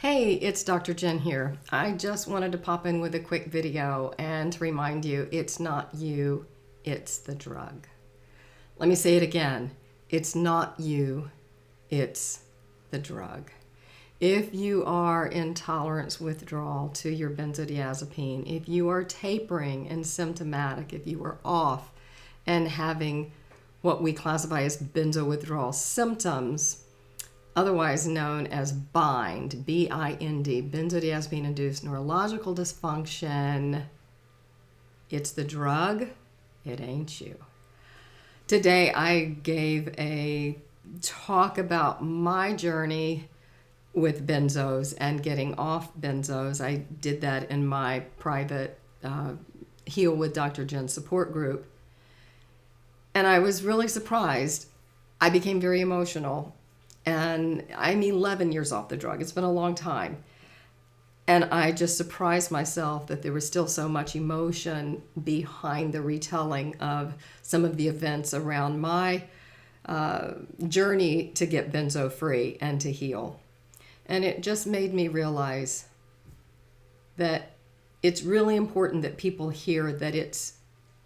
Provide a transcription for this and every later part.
Hey, it's Dr. Jen here. I just wanted to pop in with a quick video and to remind you it's not you, it's the drug. Let me say it again. It's not you, it's the drug. If you are in tolerance withdrawal to your benzodiazepine, if you are tapering and symptomatic, if you are off and having what we classify as benzo withdrawal symptoms, otherwise known as BIND, B-I-N-D, benzodiazepine-induced neurological dysfunction. It's the drug, it ain't you. Today I gave a talk about my journey with benzos and getting off benzos. I did that in my private Heal with Dr. Jen support group. And I was really surprised. I became very emotional. And I'm 11 years off the drug. It's been a long time. And I just surprised myself that there was still so much emotion behind the retelling of some of the events around my journey to get benzo free and to heal. And it just made me realize that it's really important that people hear that it's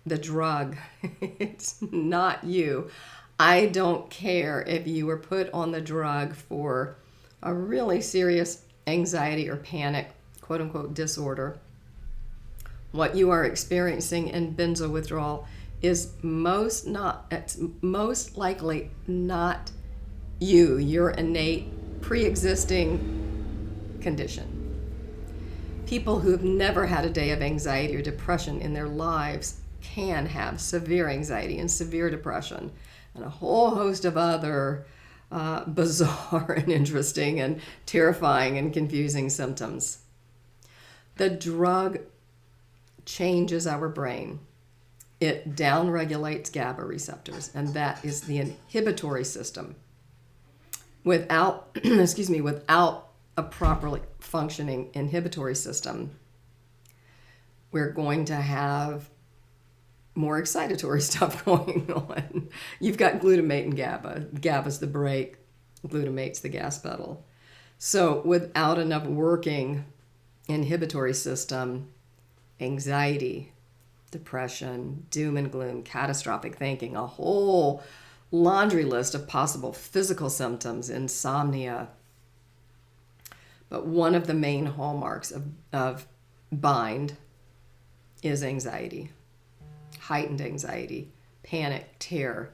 the drug. It's not you. I don't care if you were put on the drug for a really serious anxiety or panic, quote unquote, disorder. What you are experiencing in benzo withdrawal is most likely not you, your innate pre-existing condition. People who have never had a day of anxiety or depression in their lives can have severe anxiety and severe depression and a whole host of other bizarre and interesting and terrifying and confusing symptoms. The drug changes our brain. It downregulates GABA receptors, and that is the inhibitory system. Without, without a properly functioning inhibitory system, we're going to have more excitatory stuff going on. You've got glutamate and GABA. GABA's the brake, glutamate's the gas pedal. So without enough working inhibitory system, anxiety, depression, doom and gloom, catastrophic thinking, a whole laundry list of possible physical symptoms, insomnia. But one of the main hallmarks of BIND is anxiety. Heightened anxiety, panic, terror.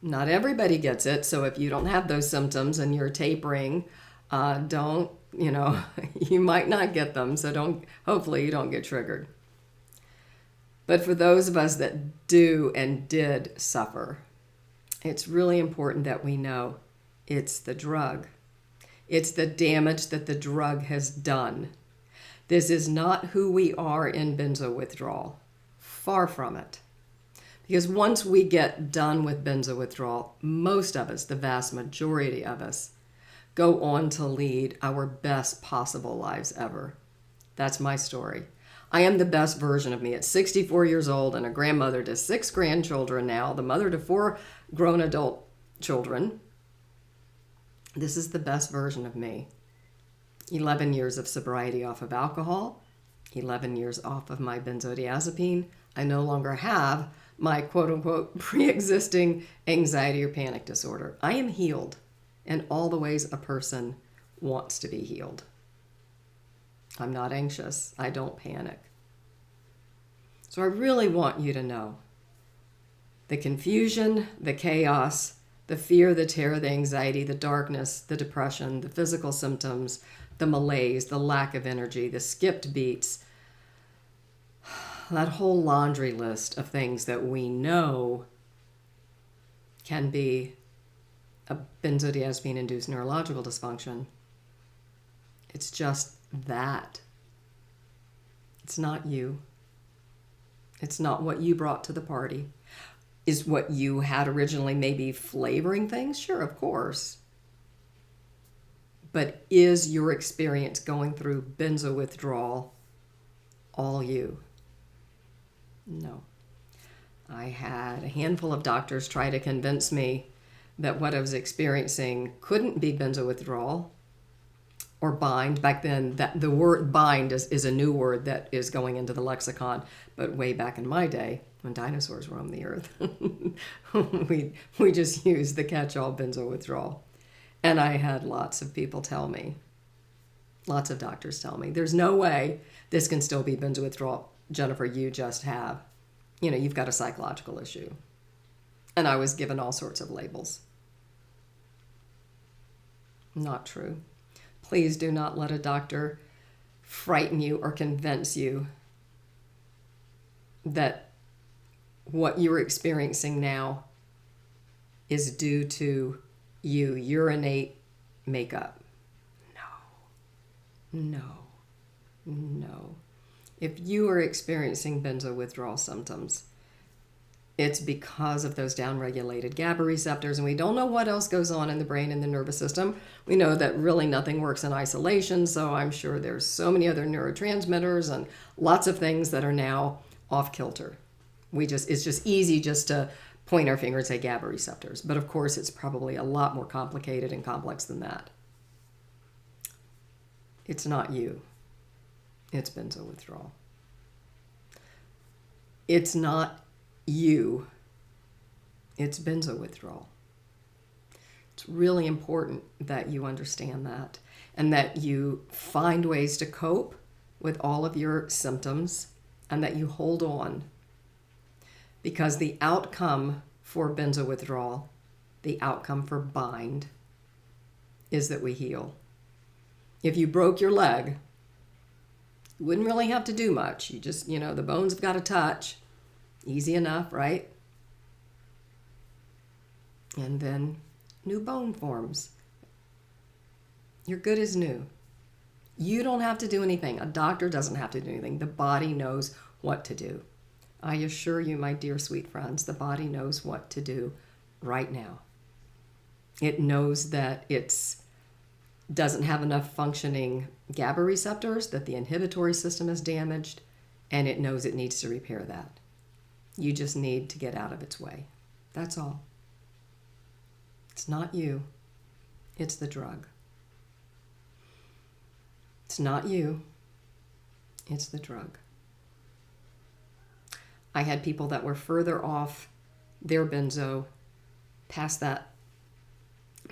Not everybody gets it, so if you don't have those symptoms and you're tapering, you might not get them, so hopefully you don't get triggered. But for those of us that do and did suffer, it's really important that we know it's the drug. It's the damage that the drug has done. This is not who we are in benzo withdrawal. Far from it. Because once we get done with benzo withdrawal, most of us, the vast majority of us, go on to lead our best possible lives ever. That's my story. I am the best version of me at 64 years old and a grandmother to 6 grandchildren now, the mother to 4 grown adult children. This is the best version of me. 11 years of sobriety off of alcohol, 11 years off of my benzodiazepine. I no longer have my quote-unquote pre-existing anxiety or panic disorder. I am healed in all the ways a person wants to be healed. I'm not anxious. I don't panic. So I really want you to know the confusion, the chaos, the fear, the terror, the anxiety, the darkness, the depression, the physical symptoms, the malaise, the lack of energy, the skipped beats, that whole laundry list of things that we know can be a benzodiazepine-induced neurological dysfunction. It's just that. It's not you. It's not what you brought to the party. Is what you had originally maybe flavoring things? Sure, of course. But is your experience going through benzo withdrawal all you? No. I had a handful of doctors try to convince me that what I was experiencing couldn't be benzo withdrawal or bind. Back then, that the word bind is a new word that is going into the lexicon. But way back in my day, when dinosaurs roamed the earth, we just used the catch-all benzo withdrawal. And I had lots of people tell me, lots of doctors tell me, there's no way this can still be benzo withdrawal. Jennifer, you just have, you've got a psychological issue. And I was given all sorts of labels. Not true. Please do not let a doctor frighten you or convince you that what you're experiencing now is due to your innate makeup. No. If you are experiencing benzo withdrawal symptoms, it's because of those downregulated GABA receptors, and we don't know what else goes on in the brain and the nervous system. We know that really nothing works in isolation, so I'm sure there's so many other neurotransmitters and lots of things that are now off kilter. It's just easy just to point our finger and say GABA receptors, but of course it's probably a lot more complicated and complex than that. It's not you. It's benzo withdrawal. It's not you. It's benzo withdrawal. It's really important that you understand that and that you find ways to cope with all of your symptoms and that you hold on, because the outcome for benzo withdrawal, the outcome for bind, is that we heal. If you broke your leg, you wouldn't really have to do much. You just, the bones have got to touch. Easy enough, right? And then new bone forms. You're good as new. You don't have to do anything. A doctor doesn't have to do anything. The body knows what to do. I assure you, my dear sweet friends, the body knows what to do right now. It knows that it doesn't have enough functioning GABA receptors, that the inhibitory system is damaged, and it knows it needs to repair that. You just need to get out of its way. That's all. It's not you. It's the drug. It's not you. It's the drug. I had people that were further off their benzo pass that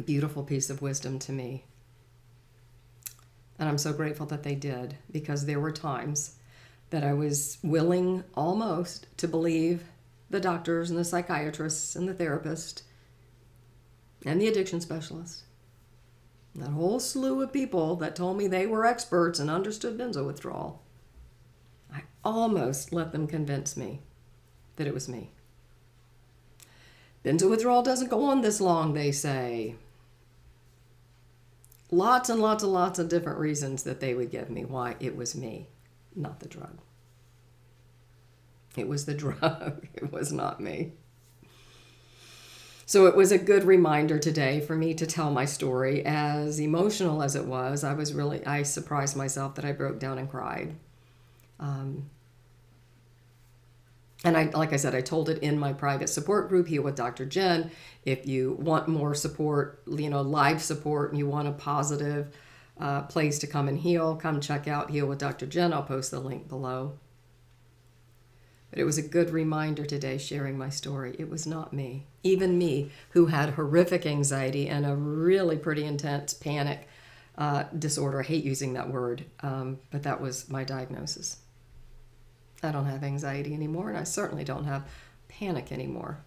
beautiful piece of wisdom to me. And I'm so grateful that they did, because there were times that I was willing almost to believe the doctors and the psychiatrists and the therapist and the addiction specialist. That whole slew of people that told me they were experts and understood benzo withdrawal. I almost let them convince me that it was me. Benzo withdrawal doesn't go on this long, they say. Lots and lots and lots of different reasons that they would give me why it was me, not the drug. It was the drug. It was not me. So it was a good reminder today for me to tell my story. As emotional as it was, I surprised myself that I broke down and cried. And like I said, I told it in my private support group, Heal with Dr. Jen. If you want more support, live support, and you want a positive place to come and heal, come check out Heal with Dr. Jen. I'll post the link below. But it was a good reminder today sharing my story. It was not me. Even me, who had horrific anxiety and a really pretty intense panic disorder. I hate using that word, but that was my diagnosis. I don't have anxiety anymore, and I certainly don't have panic anymore.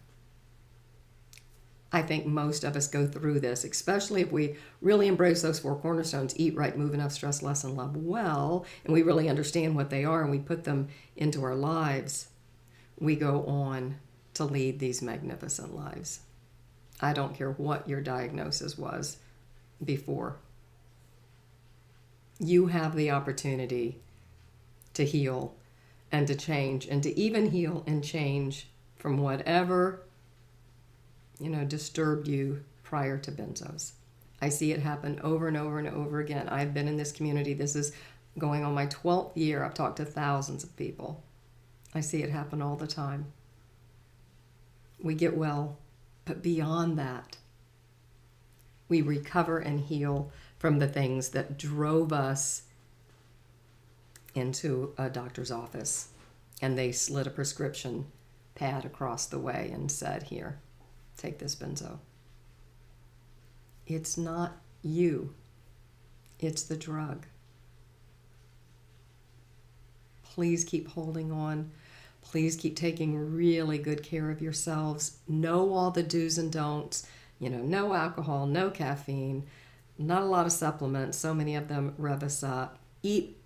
I think most of us go through this, especially if we really embrace those 4 cornerstones: eat right, move enough, stress less, and love well, and we really understand what they are and we put them into our lives. We go on to lead these magnificent lives. I don't care what your diagnosis was before. You have the opportunity to heal and to change, and to even heal and change from whatever, disturbed you prior to benzos. I see it happen over and over and over again. I've been in this community. This is going on my 12th year. I've talked to thousands of people. I see it happen all the time. We get well, but beyond that, we recover and heal from the things that drove us into a doctor's office, and they slid a prescription pad across the way and said, here, take this benzo. It's not you. It's the drug. Please keep holding on. Please keep taking really good care of yourselves. Know all the do's and don'ts. No alcohol, no caffeine, not a lot of supplements. So many of them rev us up. Eat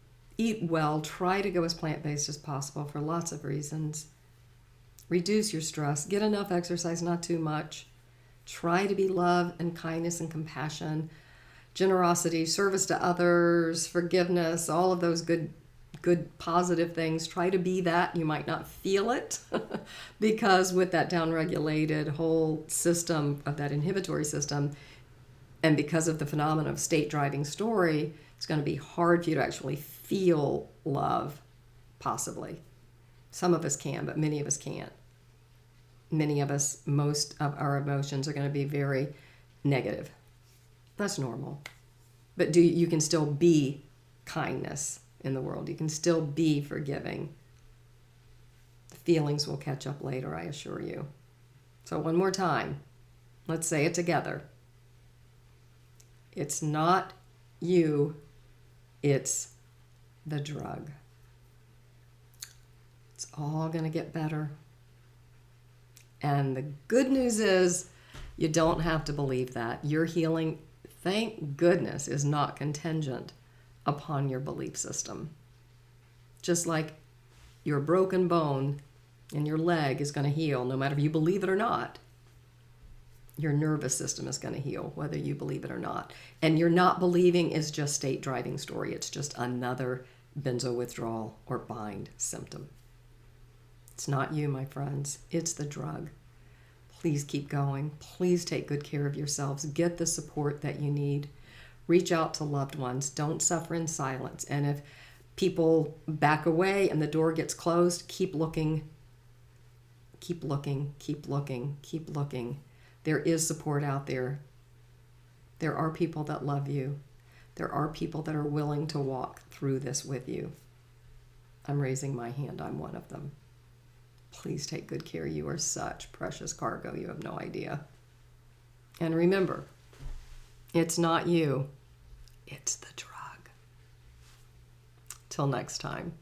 well. Try to go as plant-based as possible for lots of reasons. Reduce your stress. Get enough exercise, not too much. Try to be love and kindness and compassion, generosity, service to others, forgiveness, all of those good positive things. Try to be that. You might not feel it because with that downregulated whole system of that inhibitory system, and because of the phenomenon of state driving story, it's going to be hard for you to actually feel love, possibly. Some of us can, but many of us can't. Many of us, most of our emotions are going to be very negative. That's normal. But you can still be kindness in the world. You can still be forgiving. The feelings will catch up later, I assure you. So one more time, let's say it together. It's not you, it's the drug. It's all going to get better. And the good news is you don't have to believe that. Your healing, thank goodness, is not contingent upon your belief system. Just like your broken bone in your leg is going to heal, no matter if you believe it or not. Your nervous system is going to heal, whether you believe it or not. And your not believing is just state driving story. It's just another benzo withdrawal or bind symptom. It's not you, my friends. It's the drug. Please keep going. Please take good care of yourselves. Get the support that you need. Reach out to loved ones. Don't suffer in silence. And if people back away and the door gets closed, keep looking. Keep looking. Keep looking. Keep looking. There is support out there. There are people that love you. There are people that are willing to walk through this with you. I'm raising my hand. I'm one of them. Please take good care. You are such precious cargo. You have no idea. And remember, it's not you. It's the drug. Till next time.